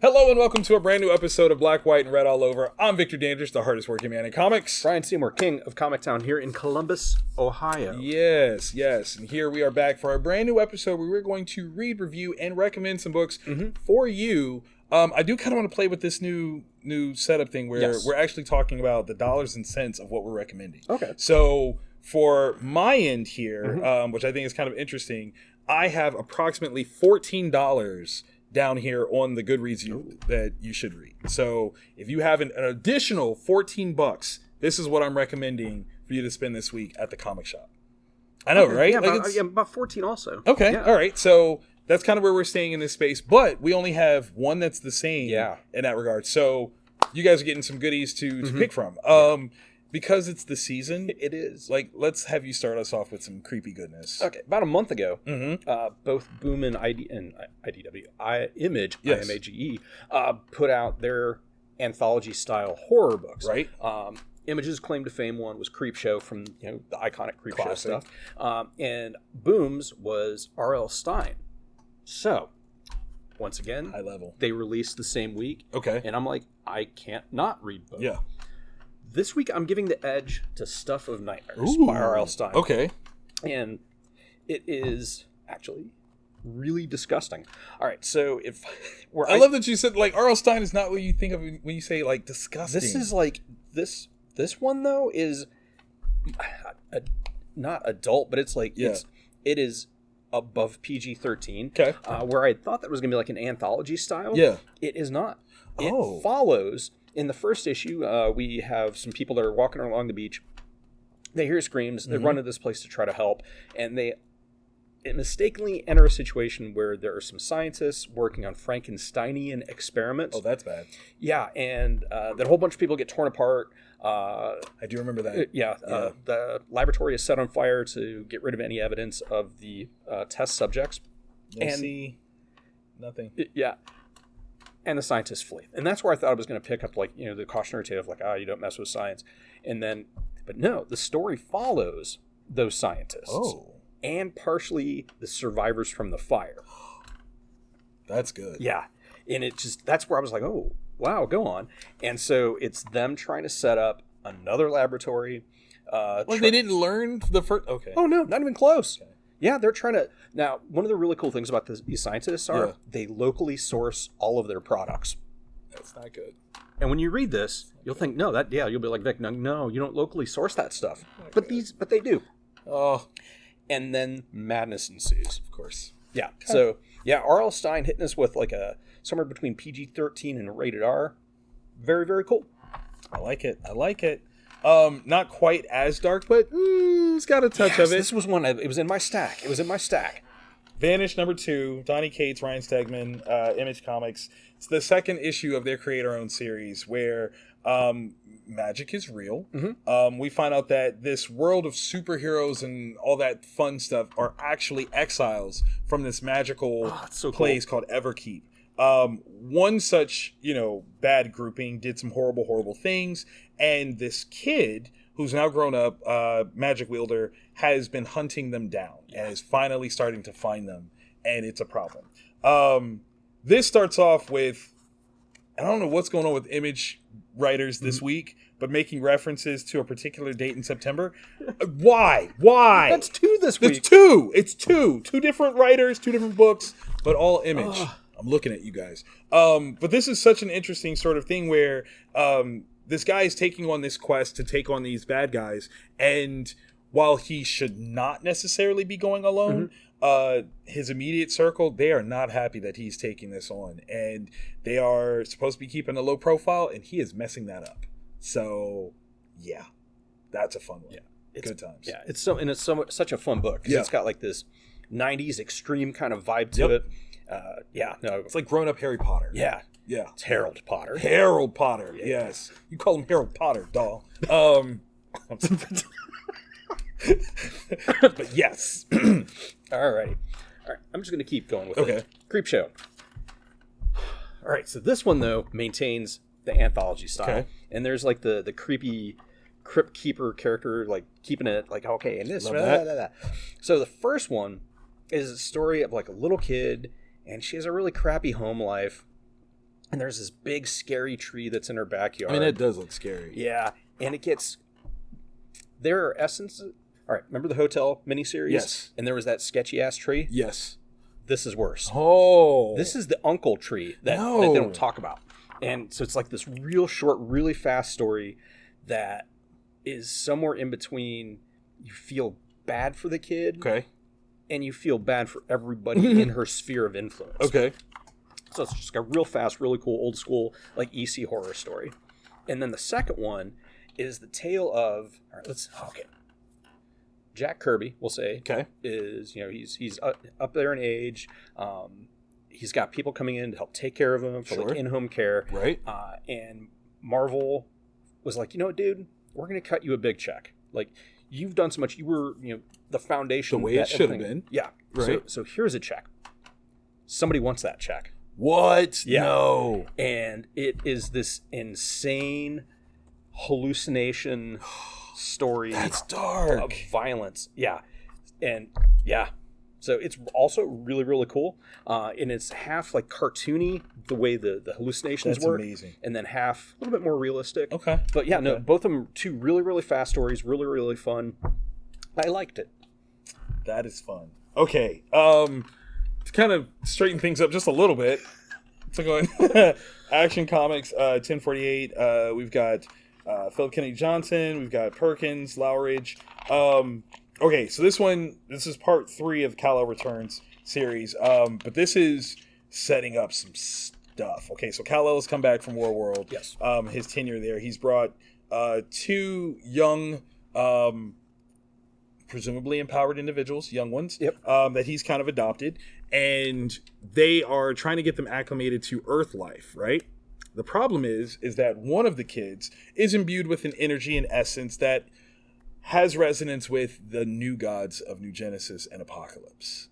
Hello and welcome to a brand new episode of Black, White, and Red All Over. I'm Victor Dandridge, the hardest working man in comics. Brian Seymour, king of Comic Town here in Columbus, Ohio. Yes. And here we are back for a brand new episode where we're going to read, review, and recommend some books for you. I do kind of want to play with this new setup thing where we're actually talking about the dollars and cents of what we're recommending. Okay. So for my end here, which I think is kind of interesting, I have approximately $14 down here on the Goodreads that you should read. So if you have an additional $14, this is what I'm recommending for you to spend this week at the comic shop. I know, right? Yeah, about 14 also. Okay, yeah. All right. So that's kind of where we're staying in this space, but we only have one that's the same in that regard. So you guys are getting some goodies to pick from. Because it's the season, it is. Like, let's have you start us off with some creepy goodness. Okay, about a month ago, both Boom and Image, IMAGE, put out their anthology-style horror books. Right. Image's claim to fame one was Creepshow from the iconic Creepshow stuff, and Boom's was R.L. Stine. So, once again, high level. They released the same week. Okay. And I'm like, I can't not read both. Yeah. This week, I'm giving the edge to Stuff of Nightmares by R.L. Stine. Okay. And it is actually really disgusting. All right, so I love that you said, like, R.L. Stine is not what you think of when you say, like, disgusting. This is, like, this one, though, is not adult, but it's, like, it is above PG-13. Okay. Where I thought that was going to be, like, an anthology style. Yeah. It is not. It follows... In the first issue, we have some people that are walking along the beach. They hear screams. They run to this place to try to help. And they mistakenly enter a situation where there are some scientists working on Frankensteinian experiments. Oh, that's bad. Yeah, and then a whole bunch of people get torn apart. I do remember that. The laboratory is set on fire to get rid of any evidence of the test subjects. See nothing. And the scientists flee. And that's where I thought I was going to pick up, like, the cautionary tale of, like, you don't mess with science. And then, but no, the story follows those scientists. Oh. And partially the survivors from the fire. That's good. Yeah. And that's where I was like, oh, wow, go on. And so it's them trying to set up another laboratory. They didn't learn the first, okay. Oh, no, not even close. Okay. Yeah, they're trying to... Now, one of the really cool things about these scientists are they locally source all of their products. That's not good. And when you read this, you'll think, no, you'll be like, Vic, no, you don't locally source that stuff. But they do. Oh. And then madness ensues. Of course. Yeah. So, R.L. Stine hitting us with like somewhere between PG-13 and rated R. Very, very cool. I like it. Not quite as dark, but it's got a touch of it. This was one. It was in my stack. Vanish #2, Donny Cates, Ryan Stegman, Image Comics. It's the second issue of their creator-owned series where magic is real. We find out that this world of superheroes and all that fun stuff are actually exiles from this magical place called Everkeep. One such, bad grouping did some horrible things, and this kid who's now grown up, magic wielder, has been hunting them down and is finally starting to find them, and it's a problem. This starts off with, I don't know what's going on with Image writers this week, but making references to a particular date in September. Why? That's two this week. It's two different writers, two different books, but all Image. I'm looking at you guys. But this is such an interesting sort of thing where this guy is taking on this quest to take on these bad guys. And while he should not necessarily be going alone, his immediate circle, they are not happy that he's taking this on. And they are supposed to be keeping a low profile, and he is messing that up. So, yeah, that's a fun one. Yeah, good times. Yeah, it's such a fun book. It's got like this 90s extreme kind of vibe to it. It's like grown-up Harry Potter. Yeah. It's Harold Potter. Yes. You call him Harold Potter, doll. But yes. All right. I'm just going to keep going with it. Creepshow. All right. So this one, though, maintains the anthology style. Okay. And there's like the creepy crypt keeper character, like keeping it like, okay, and this. So the first one is a story of like a little kid, and she has a really crappy home life. and there's this big scary tree that's in her backyard. I mean, it does look scary. Yeah, and it gets... There are essences... All right, remember the Hotel miniseries? Yes. And there was that sketchy-ass tree? Yes. This is worse. Oh. This is the uncle tree that they don't talk about. And so it's like this real short, really fast story that is somewhere in between. You feel bad for the kid. Okay. And you feel bad for everybody in her sphere of influence. Okay. So it's just a real fast, really cool, old school, like EC horror story. And then the second one is the tale of... All right, okay. Jack Kirby, we'll say, is, he's up there in age. He's got people coming in to help take care of him for like in-home care. Right. And Marvel was like, dude, we're going to cut you a big check. Like, you've done so much. You were, the foundation. The way it should have been. Yeah. Right. So here's a check. Somebody wants that check. What? Yeah. No. And it is this insane hallucination story. That's dark. Of violence. Yeah. And yeah. So it's also really, really cool. And it's half like cartoony, the way the hallucinations work. That's amazing. And then half a little bit more realistic. Okay. But yeah, no, both of them two really, really fast stories, really, really fun. I liked it. That is fun. Okay. To kind of straighten things up just a little bit. So going Action Comics 1048. We've got Philip Kennedy Johnson. We've got Perkins, Lowridge. Okay, so this is part 3 of Kal-El Returns series. But this is setting up some stuff. Okay, so Kal-El has come back from Warworld. Yes. His tenure there. He's brought 2 young, presumably empowered individuals, young ones, that he's kind of adopted. And they are trying to get them acclimated to Earth life, right? The problem is that one of the kids is imbued with an energy and essence that has resonance with the new gods of New Genesis and Apocalypse.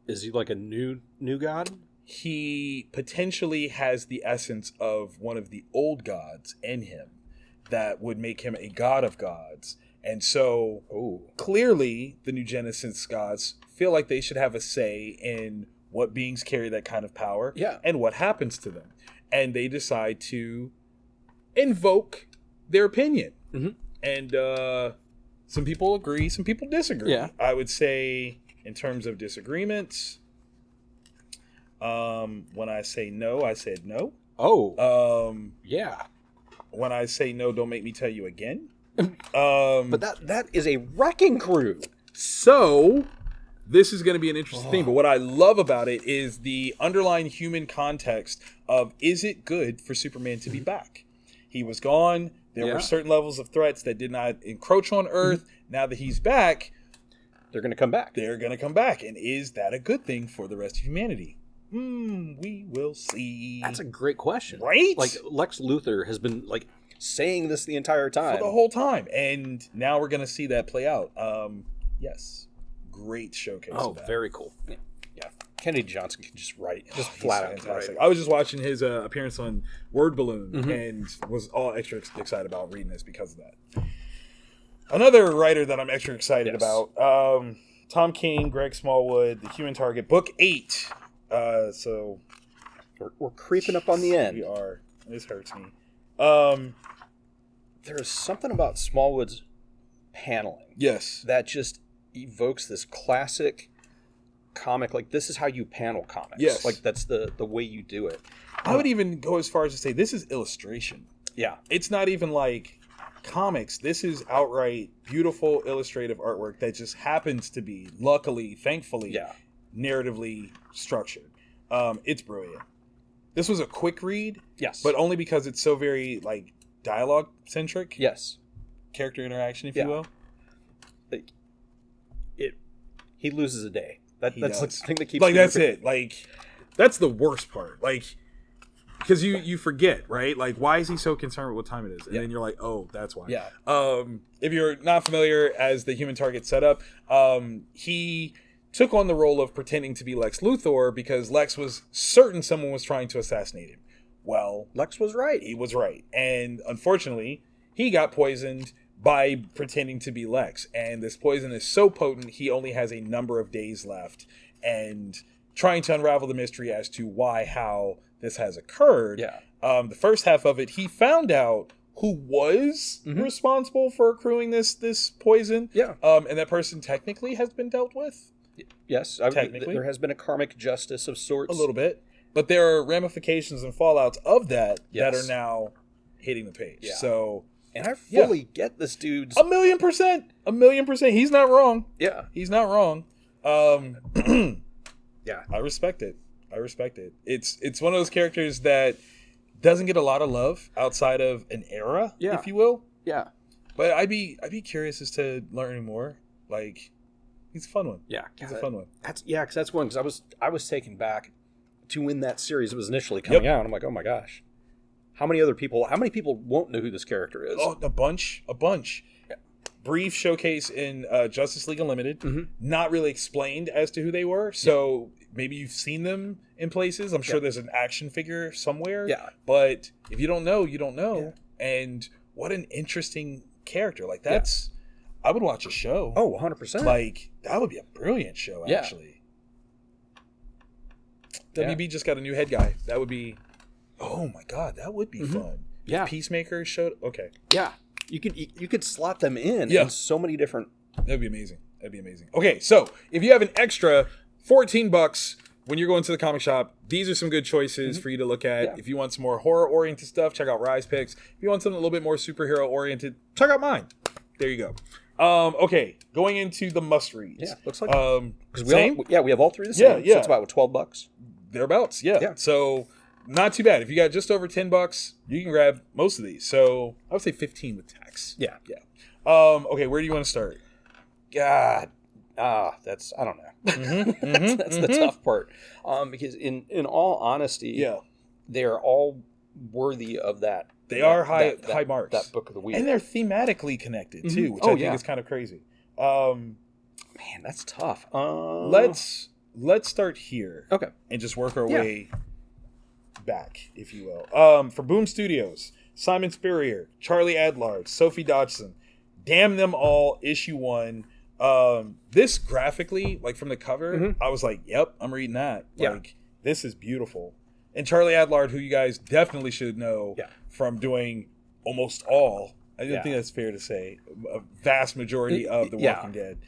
Is he like a new god? He potentially has the essence of one of the old gods in him that would make him a god of gods. And so clearly the New Genesis gods feel like they should have a say in what beings carry that kind of power and what happens to them. And they decide to invoke their opinion. Mm-hmm. And some people agree, some people disagree. Yeah. I would say in terms of disagreements, when I say no, I said no. Yeah. When I say no, don't make me tell you again. But that is a wrecking crew. So this is going to be an interesting thing. But what I love about it is the underlying human context of, is it good for Superman to be back? He was gone. There were certain levels of threats that did not encroach on Earth. Now that he's back, they're going to come back. And is that a good thing for the rest of humanity? We will see. That's a great question. Right? Like, Lex Luthor has been, like, saying this the entire time. For the whole time. And now we're going to see that play out. Yes. Great showcase. Oh, very cool. Yeah. Kennedy Johnson can just write. Just flat out fantastic. I was just watching his appearance on Word Balloon and was all extra excited about reading this because of that. Another writer that I'm extra excited about, Tom King, Greg Smallwood, The Human Target, Book 8. So we're creeping up on the end. We are. This hurts me. There's something about Smallwood's paneling. Yes. That just evokes this classic comic. Like, this is how you panel comics. Yes. Like, that's the way you do it. I would even go as far as to say this is illustration. Yeah. It's not even like comics. This is outright beautiful illustrative artwork that just happens to be, luckily, thankfully, narratively structured. It's brilliant. This was a quick read. Yes. But only because it's so very, like, dialogue centric. Yes. Character interaction, if you will. He loses a day. That's like the thing that keeps... Like, that's it. Like, that's the worst part. Like, because you forget, right? Like, why is he so concerned with what time it is? And then you're like, oh, that's why. Yeah. If you're not familiar as the Human Target setup, he took on the role of pretending to be Lex Luthor because Lex was certain someone was trying to assassinate him. Well, Lex was right. He was right. And unfortunately, he got poisoned by pretending to be Lex. And this poison is so potent, he only has a number of days left. And trying to unravel the mystery as to why, how this has occurred. Yeah. The first half of it, he found out who was responsible for accruing this poison. Yeah. And that person technically has been dealt with. Yes. Technically. There has been a karmic justice of sorts. A little bit. But there are ramifications and fallouts of that that are now hitting the page. Yeah. So... And I fully get this dude's... 1,000,000%. 1,000,000%. He's not wrong. Yeah. He's not wrong. Yeah. I respect it. It's one of those characters that doesn't get a lot of love outside of an era, if you will. Yeah. But I'd be curious as to learning more. Like, he's a fun one. Yeah. He's a fun one. Because that's one. Because I was taken back to when that series was initially coming out. I'm like, oh my gosh. How many people won't know who this character is? Oh, a bunch. Yeah. Brief showcase in Justice League Unlimited. Not really explained as to who they were. So maybe you've seen them in places. I'm sure there's an action figure somewhere. Yeah. But if you don't know, you don't know. Yeah. And what an interesting character. Like, that's... I would watch a show. Oh, 100%. Like, that would be a brilliant show, actually. WB just got a new head guy. That would be... Oh my God, that would be fun. Yeah. If Peacemaker showed... Okay. Yeah. You could slot them in so many different... That'd be amazing. Okay, so if you have an extra $14 when you're going to the comic shop, these are some good choices for you to look at. Yeah. If you want some more horror-oriented stuff, check out Rise Picks. If you want something a little bit more superhero-oriented, check out mine. There you go. Okay, going into the must-reads. Yeah, looks like... Same? We have all three the same. Yeah. So it's about $12. Thereabouts, yeah. So... Not too bad. If you got just over $10, you can grab most of these. So I would say 15 with tax. Yeah. Okay, where do you want to start? God, that's I don't know. That's the tough part. Because in all honesty, they are all worthy of that. They are high marks. That book of the week, and they're thematically connected too, which I think is kind of crazy. Man, that's tough. Let's start here. Okay, and just work our way back, if you will. For Boom Studios, Simon Spurrier, Charlie Adlard, Sophie Dodson, Damn Them All, issue 1. This graphically, like from the cover, I was like, yep, I'm reading that. Like, this is beautiful. And Charlie Adlard, who you guys definitely should know from doing almost all, I think that's fair to say, a vast majority of The Walking Dead.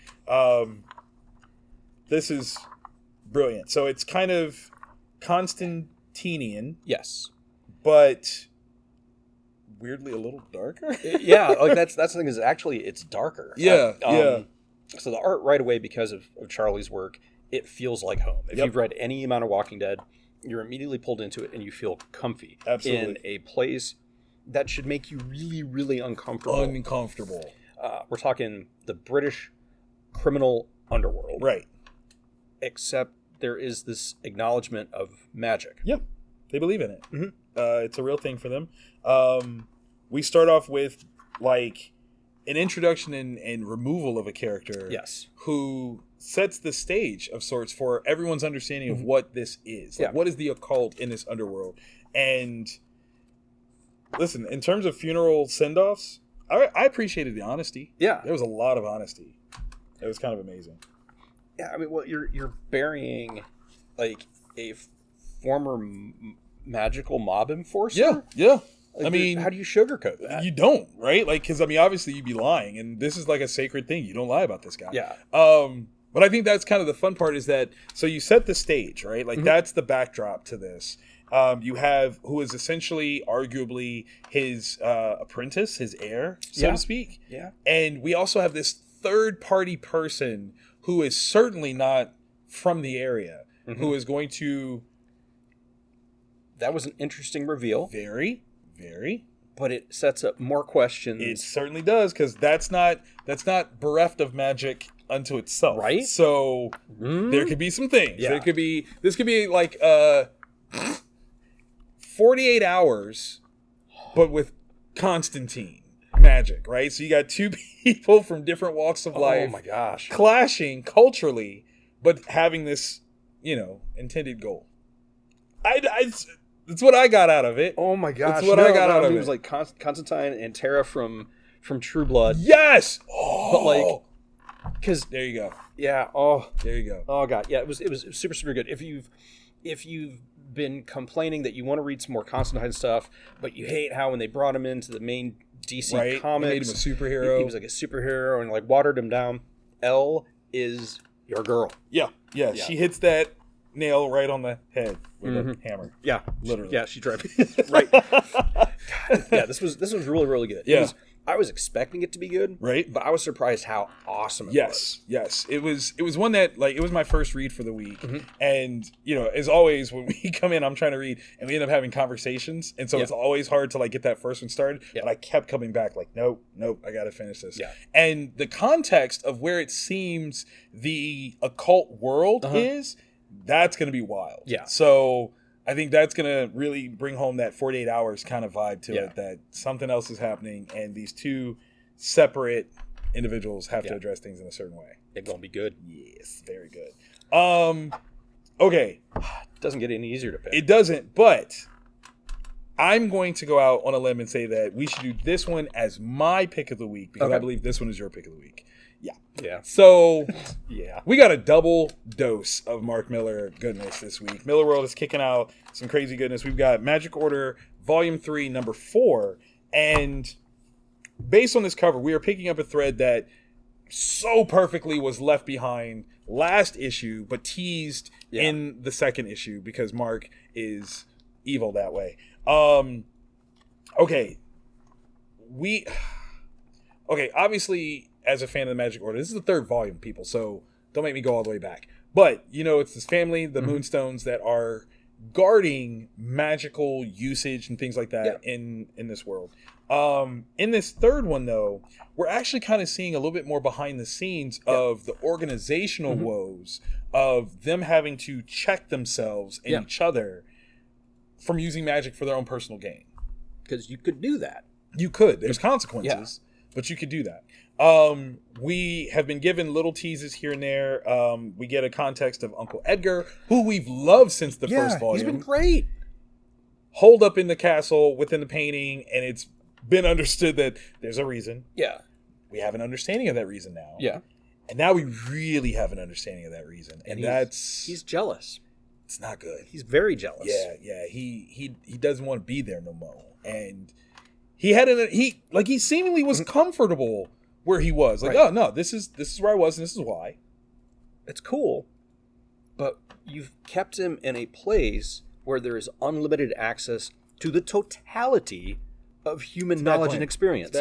This is brilliant. So it's kind of Constantinian. Yes. But weirdly a little darker. Like that's the thing, is actually it's darker. Yeah. So the art right away, because of Charlie's work, it feels like home. If you've read any amount of Walking Dead, you're immediately pulled into it and you feel comfy. Absolutely. In a place that should make you really, really uncomfortable. We're talking the British criminal underworld. Right. Except there is this acknowledgement of magic. Yep. They believe in it. It's a real thing for them. We start off with like an introduction and removal of a character. Yes. Who sets the stage of sorts for everyone's understanding of what this is. Like, what is the occult in this underworld? And listen, in terms of funeral send-offs, I appreciated the honesty. Yeah. There was a lot of honesty. It was kind of amazing. Yeah, I mean, well, you're burying like a former magical mob enforcer. Yeah. Like, I mean, how do you sugarcoat that? You don't, right? Like, because I mean, obviously you'd be lying, and this is like a sacred thing. You don't lie about this guy. Yeah. But I think that's kind of the fun part, is that so you set the stage, right? Like that's the backdrop to this. You have who is essentially, arguably, his apprentice, his heir, so to speak. Yeah. And we also have this third-party person who is certainly not from the area, who is going to... That was an interesting reveal. Very, very. But it sets up more questions. It certainly does, because that's not bereft of magic unto itself. Right? So there could be some things. Yeah. This could be like 48 hours, but with Constantine magic, right? So you got two people from different walks of life. Oh my gosh. Clashing culturally, but having this, intended goal. That's what I got out of it. Oh my gosh. That's what I got out of it. It was like Constantine and Tara from True Blood. Yes! But like because there you go. Yeah. Oh, there you go. Oh god. Yeah. It was super super good. If you've been complaining that you want to read some more Constantine stuff, but you hate how when they brought him into the main DC comics, made him a superhero. He was like a superhero and like watered him down. Elle is your girl. Yeah. She hits that nail right on the head with a hammer. Yeah, literally. Yeah, she tried. Right. God, yeah, this was really really good. Yeah. I was expecting it to be good, right? But I was surprised how awesome it was. Yes. It was one that, like, it was my first read for the week. And, you know, as always, when we come in, I'm trying to read, and we end up having conversations. And so it's always hard to, like, get that first one started. But I kept coming back, like, nope, I got to finish this. Yeah. And the context of where it seems the occult world is, that's going to be wild. Yeah. So I think that's going to really bring home that 48 hours kind of vibe to it, that something else is happening and these two separate individuals have to address things in a certain way. It's going to be good. Yes, very good. Okay. Doesn't get any easier to pick. It doesn't, but I'm going to go out on a limb and say that we should do this one as my pick of the week because I believe this one is your pick of the week. Yeah. So, we got a double dose of Mark Millar goodness this week. Miller World is kicking out some crazy goodness. We've got Magic Order Volume 3, Number 4. And based on this cover, we are picking up a thread that so perfectly was left behind last issue, but teased in the second issue because Mark is evil that way. Okay, obviously, as a fan of the Magic Order, this is the third volume, people, so don't make me go all the way back. But, you know, it's this family, the Moonstones, that are guarding magical usage and things like that in this world. In this third one, though, we're actually kind of seeing a little bit more behind the scenes of the organizational woes of them having to check themselves and each other from using magic for their own personal gain. Because you could do that. You could. There's consequences, but you could do that. We have been given little teases here and there. We get a context of Uncle Edgar, who we've loved since the first volume. He's been great. Holed up in the castle within the painting, and it's been understood that there's a reason. Yeah. We have an understanding of that reason now. Yeah. And now we really have an understanding of that reason. And he's jealous. It's not good. He's very jealous. Yeah. He doesn't want to be there no more. And he seemingly was comfortable where he was. Like, oh no, this is where I was and this is why. It's cool. But you've kept him in a place where there is unlimited access to the totality of human knowledge and experience. It's a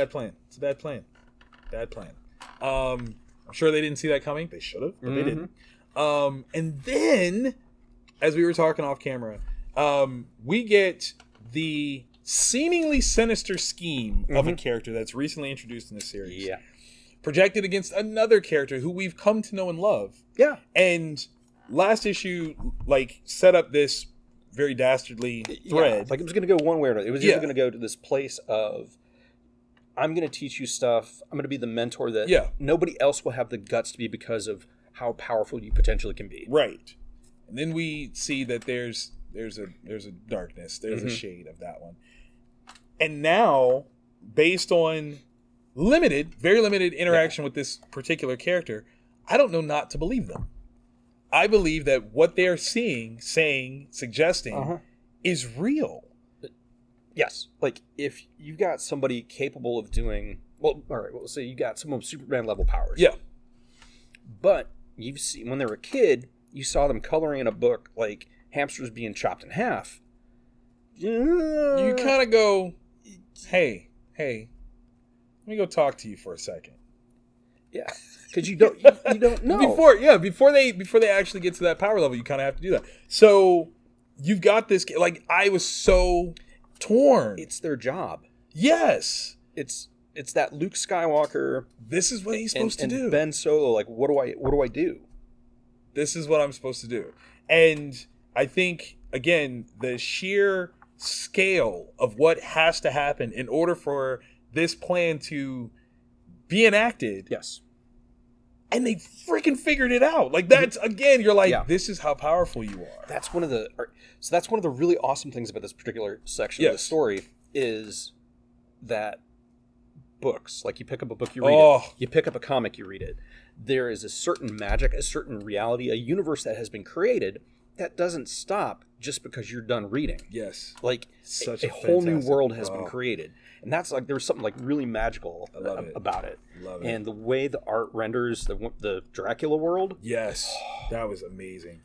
bad plan. I'm sure they didn't see that coming. They should have, but they didn't. And then, as we were talking off camera, we get the seemingly sinister scheme of a character that's recently introduced in this series. Yeah. Projected against another character who we've come to know and love. Yeah. And last issue, like, set up this very dastardly thread. Yeah. Like, it was going to go one way or another. It was either going to go to this place of, I'm going to teach you stuff. I'm going to be the mentor that nobody else will have the guts to be because of how powerful you potentially can be. Right. And then we see that there's a darkness. There's a shade of that one. And now, based on very limited interaction with this particular character, I don't know not to believe them. I believe that what they're seeing, saying, suggesting is real. Yes. Like, if you got somebody capable of doing, well, all right, we'll say you got someone with Superman level powers. Yeah. But you've seen, when they were a kid, you saw them coloring in a book like hamsters being chopped in half. You kind of go, hey, let me go talk to you for a second. Yeah, because you don't know. Before they actually get to that power level, you kind of have to do that. So you've got this, like, I was so torn. It's their job. Yes, it's that Luke Skywalker. This is what he's supposed to do. Ben Solo, like, what do I do? This is what I'm supposed to do. And I think, again, the sheer scale of what has to happen in order for this plan to be enacted. Yes. And they freaking figured it out. Like, that's, again, you're like, this is how powerful you are. That's one of the really awesome things about this particular section of the story is that books, like, you pick up a book, you read it. You pick up a comic, you read it. there is a certain magic, a certain reality, a universe that has been created that doesn't stop just because you're done reading. Yes. Like Such a whole new world has been created. And that's like, there was something like really magical about it. Love it. And the way the art renders the Dracula world. Yes. That was amazing.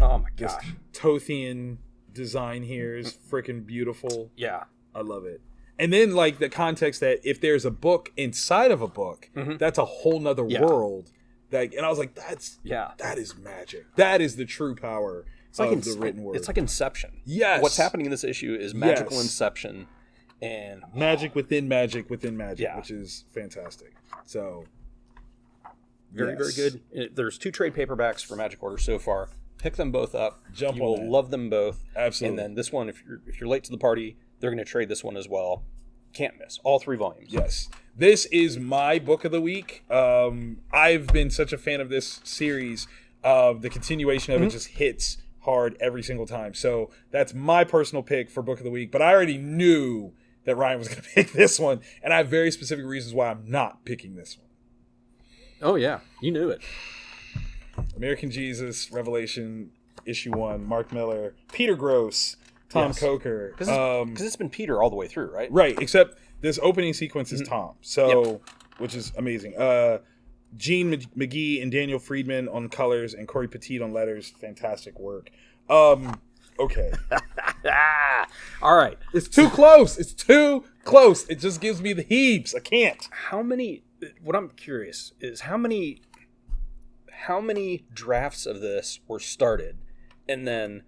Oh my gosh. Tothian design here is freaking beautiful. Yeah. I love it. And then like the context that if there's a book inside of a book, that's a whole nother world. That, and I was like, that is magic. That is the true power of the written word. It's like Inception. Yes. What's happening in this issue is magical Inception and magic within magic within magic, which is fantastic. So very good. There's 2 trade paperbacks for Magic Order so far. Pick them both up. You will love them both. Absolutely. And then this one, if you're late to the party, they're going to trade this one as well. Can't miss. All 3 volumes. Yes. This is my book of the week. I've been such a fan of this series. The continuation of it just hits hard every single time. So that's my personal pick for book of the week. But I already knew that Ryan was going to pick this one. And I have very specific reasons why I'm not picking this one. Oh, yeah. You knew it. American Jesus, Revelation, issue 1, Mark Miller, Peter Gross, Tom Coker. Because it's been Peter all the way through, right? Right, except this opening sequence is Tom, which is amazing. Gene McGee and Daniel Friedman on colors and Corey Petit on letters. Fantastic work. Okay. All right. It's too close. It's too close. It just gives me the heaves. I can't. What I'm curious is how many drafts of this were started and then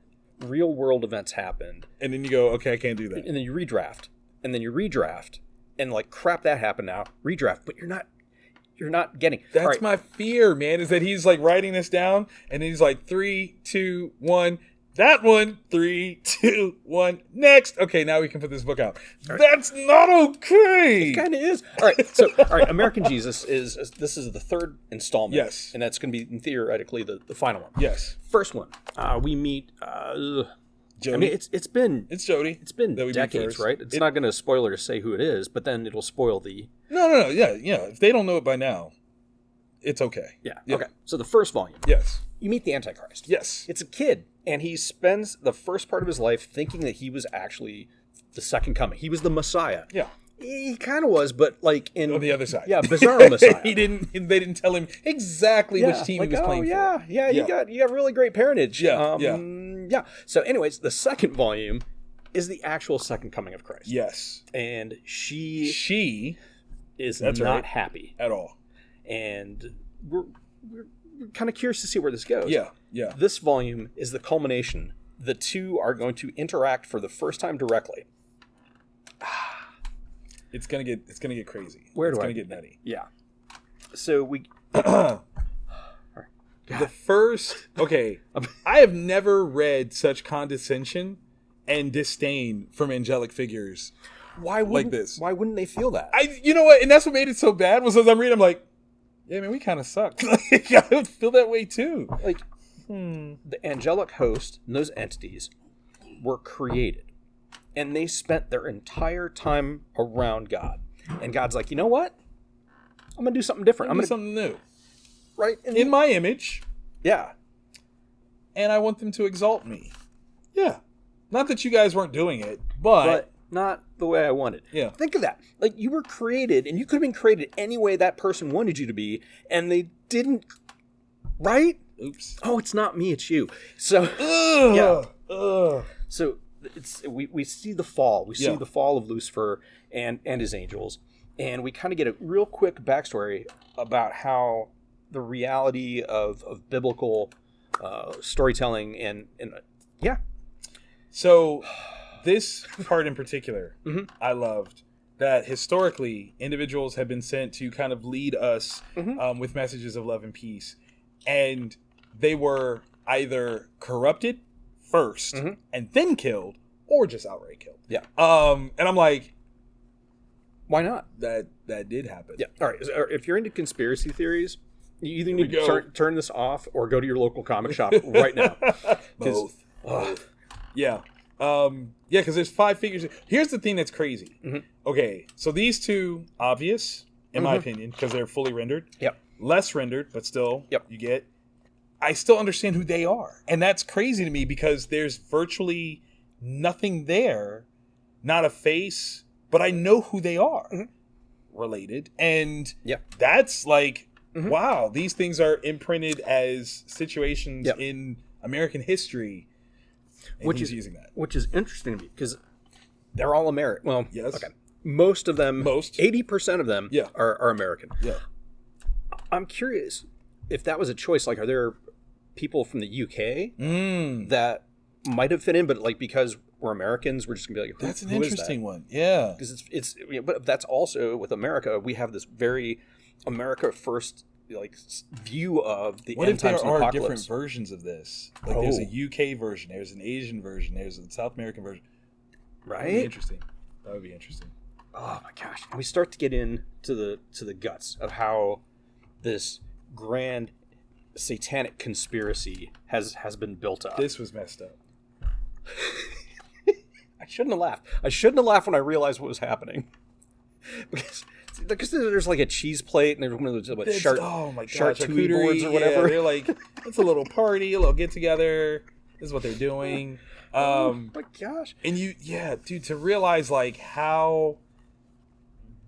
real world events happened. And then you go, okay, I can't do that. And then you redraft. And then you redraft. And like, crap, that happened now. Redraft. But you're not getting. That's my fear, man, is that he's like writing this down and he's like 3, 2, 1. That one, 3, 2, 1. Next. Okay, now we can put this book out. Right. That's not okay. It kind of is. All right. So, American Jesus is the 3rd installment. Yes. And that's going to be theoretically the final one. Yes. First one. We meet. Jody. I mean, it's Jody. It's been decades, right? It's not going to spoiler to say who it is, but then it'll spoil the. No. Yeah. If they don't know it by now, it's okay. Yeah. Okay. So the first volume. Yes. You meet the Antichrist. Yes. It's a kid, and he spends the first part of his life thinking that he was actually the second coming. He was the Messiah. Yeah. He kind of was, but like on the other side. Yeah, bizarro Messiah. They didn't tell him exactly which team he was playing for. Yeah, you got really great parentage. Yeah. So anyways, the second volume is the actual second coming of Christ. Yes. And she is not happy at all. And we're kind of curious to see where this goes. Yeah. This volume is the culmination. The two are going to interact for the first time directly. It's gonna get crazy. It's gonna get nutty. Yeah. So we. The first. Okay. I have never read such condescension and disdain from angelic figures. Why wouldn't they feel that? You know what? And that's what made it so bad. Was as I'm reading, I'm like, yeah, man, we kind of suck. Like, I would feel that way too. Like, the angelic host and those entities were created. And they spent their entire time around God. And God's like, you know what? I'm going to do something different. I'm going to do something new. Right? In my image. Yeah. And I want them to exalt me. Yeah. Not that you guys weren't doing it, but not the way I wanted. Yeah. Think of that. Like, you were created, and you could have been created any way that person wanted you to be, and they didn't. Right? Oops. Oh, it's not me, it's you. So, So, we see the fall. We see the fall of Lucifer and his angels, and we kind of get a real quick backstory about how the reality of biblical storytelling and So, this part in particular, I loved that historically individuals have been sent to kind of lead us with messages of love and peace, and they were either corrupted first and then killed, or just outright killed. Yeah. And I'm like, why not? That did happen. Yeah. All right. If you're into conspiracy theories, you either need to turn this off or go to your local comic shop right now. Both. Yeah. Because there's 5 figures. Here's the thing that's crazy. Okay, so these two, obvious, in my opinion, because they're fully rendered. Yep. less rendered, but still, Yep. you get. I still understand who they are, and that's crazy to me because there's virtually nothing there, not a face, but I know who they are, related, and that's like, wow, these things are imprinted as situations in American history, and which he's is using that, which is interesting to me because they're all American. Well, yes, okay, most of them, 80% of them, are American. Yeah, I'm curious if that was a choice. Like, are there people from the UK that might have fit in, but like because we're Americans, we're just gonna be like, that's an interesting one. Yeah, because it's but that's also with America. We have this very America first like view of the end times and apocalypse. What if there are different versions of this? Like there's a UK version, there's an Asian version, there's a South American version. Right? That would be interesting. That would be interesting. Oh my gosh! And we start to get into the guts of how this grand satanic conspiracy has been built up. This was messed up. I shouldn't have laughed. I shouldn't have laughed when I realized what was happening. Because there's like a cheese plate and there's one of those charcuterie boards or whatever. Yeah, they're like, it's a little party, a little get together. This is what they're doing. Oh my gosh! And dude, to realize like how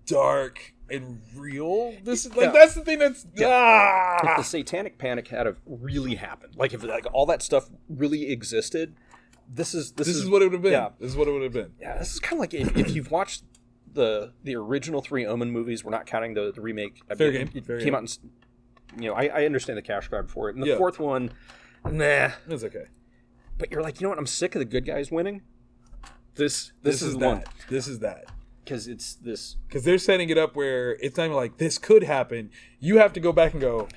dark and real this is, like that's the thing that's if the satanic panic had have really happened, like if like all that stuff really existed, this is what it would have been. This is what it would have been. Yeah, this is kind of like if you've watched the original 3 Omen movies, we're not counting the remake. Fair game. It came out in, I understand the cash grab for it, and the fourth one, nah, it's okay. But you're like, you know what? I'm sick of the good guys winning. This is the one. This is that. Because it's this. Because they're setting it up where it's not even like this could happen. You have to go back and go,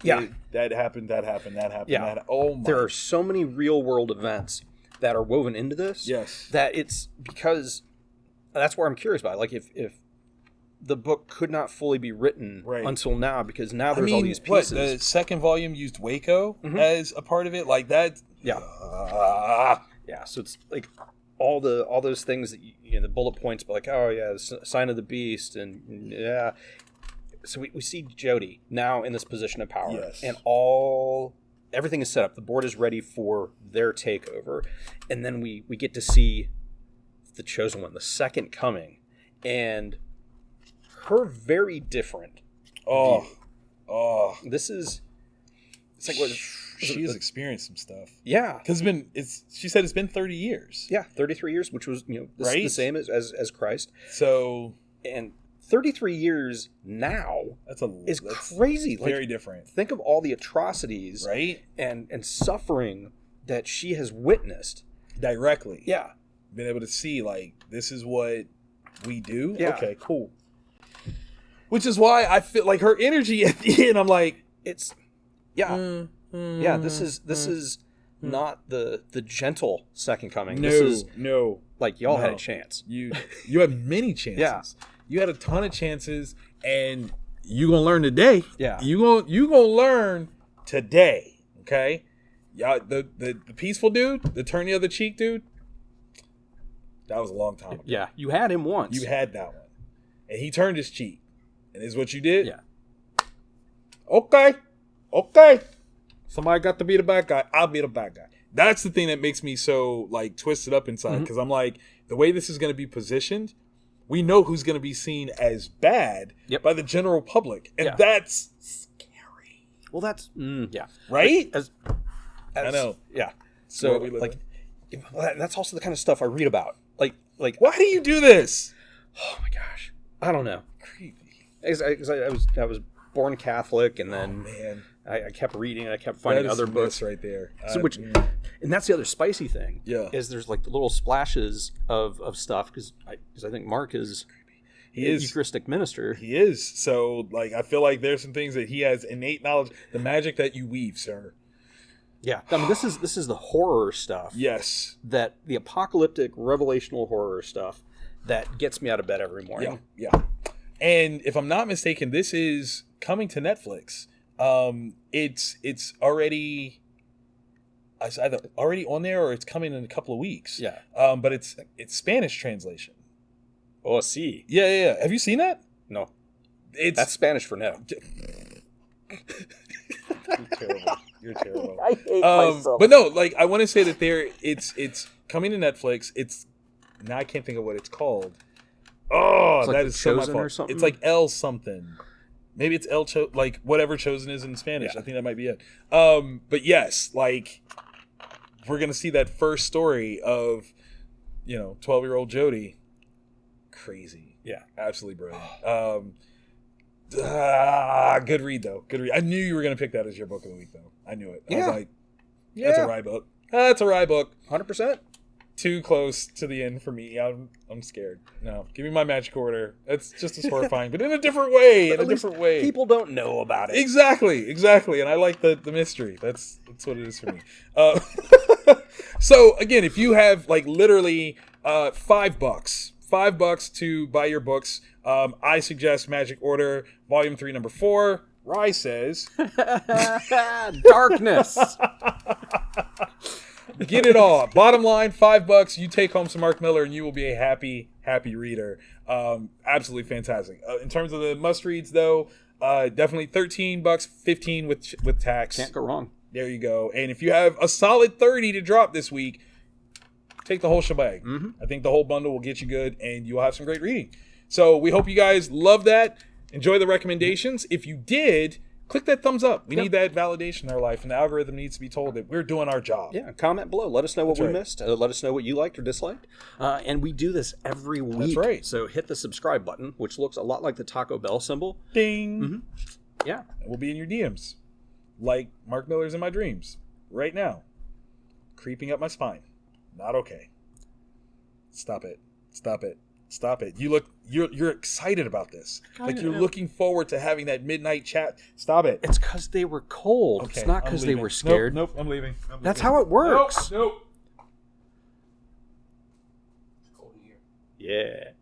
that happened, that happened, that happened. Yeah. Oh my. There are so many real world events that are woven into this. Yes. That it's because that's where I'm curious about it. Like if the book could not fully be written until now, because now there's all these pieces. The second volume used Waco as a part of it, like that. Yeah. So it's like all those things that the bullet points, but like, oh yeah, the sign of the beast, and So we see Jody now in this position of power, and everything is set up. The board is ready for their takeover, and then we get to see the chosen one, the second coming, and her very different view. This is it's like what she has experienced some stuff. Yeah, because she said it's been 30 years. Yeah, 33 years, which was the same as Christ. So and 33 years now is crazy. Very different. Think of all the atrocities, and suffering that she has witnessed directly. Yeah, been able to see like this is what we do. Yeah. Okay, cool. Which is why I feel like her energy at the end. I'm like, it's This is not the gentle second coming. No. Like y'all had a chance. You had many chances. Yeah. You had a ton of chances, and you gonna learn today. Yeah. You gonna learn today. Okay. Yeah. The peaceful dude, the turn the other cheek dude. That was a long time ago. Yeah. You had him once. You had that one, and he turned his cheek, and is what you did. Yeah. Okay. Somebody got to be the bad guy. I'll be the bad guy. That's the thing that makes me so like twisted up inside, because I'm like, the way this is going to be positioned, we know who's going to be seen as bad by the general public, and that's scary. Well, that's right. As I know. Yeah. So like, that's also the kind of stuff I read about. Like why do you do this? Oh my gosh, I don't know. Creepy. I was born Catholic, and then I kept reading, and I kept finding other books right there. So and that's the other spicy thing. Yeah, is there's like the little splashes of stuff because I think Mark is Eucharistic minister. He is. So like I feel like there's some things that he has innate knowledge. The magic that you weave, sir. Yeah, I mean this is the horror stuff. Yes, that the apocalyptic revelational horror stuff that gets me out of bed every morning. Yeah. And if I'm not mistaken, this is coming to Netflix. It's already either already on there or it's coming in a couple of weeks. Yeah. But it's Spanish translation. Oh, sí. Yeah. Have you seen that? No. That's Spanish for no. You're terrible. You're terrible. I hate myself. But no, like I want to say that it's coming to Netflix. It's now I can't think of what it's called. Oh, it's like that is so my fault. or something? It's like El something. Maybe it's like whatever Chosen is in Spanish. Yeah. I think that might be it. But yes, like we're gonna see that first story of 12-year-old Jody. Crazy. Yeah. Absolutely brilliant. Good read though. Good read. I knew you were gonna pick that as your book of the week though. I knew it. I was like, that's a Rye book. That's a Rye book. 100%. Too close to the end for me. I'm scared. No, give me my magic order. It's just as horrifying, but in a different way. In a different way. People don't know about it. Exactly. And I like the mystery. That's what it is for me. So again, if you have like literally $5 to buy your books, I suggest Magic Order Volume 3, Number 4. Rye says, Darkness. get it all. Bottom line, $5. You take home some Mark Miller, and you will be a happy reader. Absolutely fantastic. In terms of the must reads, though, definitely $13, $15 with tax. Can't go wrong. There you go. And if you have a solid 30 to drop this week, take the whole shebang. Mm-hmm. I think the whole bundle will get you good, and you'll have some great reading. So we hope you guys love that. Enjoy the recommendations. If you did, click that thumbs up. We need that validation in our life, and the algorithm needs to be told that we're doing our job. Yeah, comment below. Let us know what we missed. Let us know what you liked or disliked. And we do this every week. That's right. So hit the subscribe button, which looks a lot like the Taco Bell symbol. Ding. Mm-hmm. Yeah. And we'll be in your DMs. Like Mark Miller's in my dreams. Right now. Creeping up my spine. Not okay. Stop it. You're excited about this. Like you're looking forward to having that midnight chat. Stop it. It's because they were cold. Okay, it's not because they were scared. Nope, I'm leaving. That's how it works. Nope. Yeah.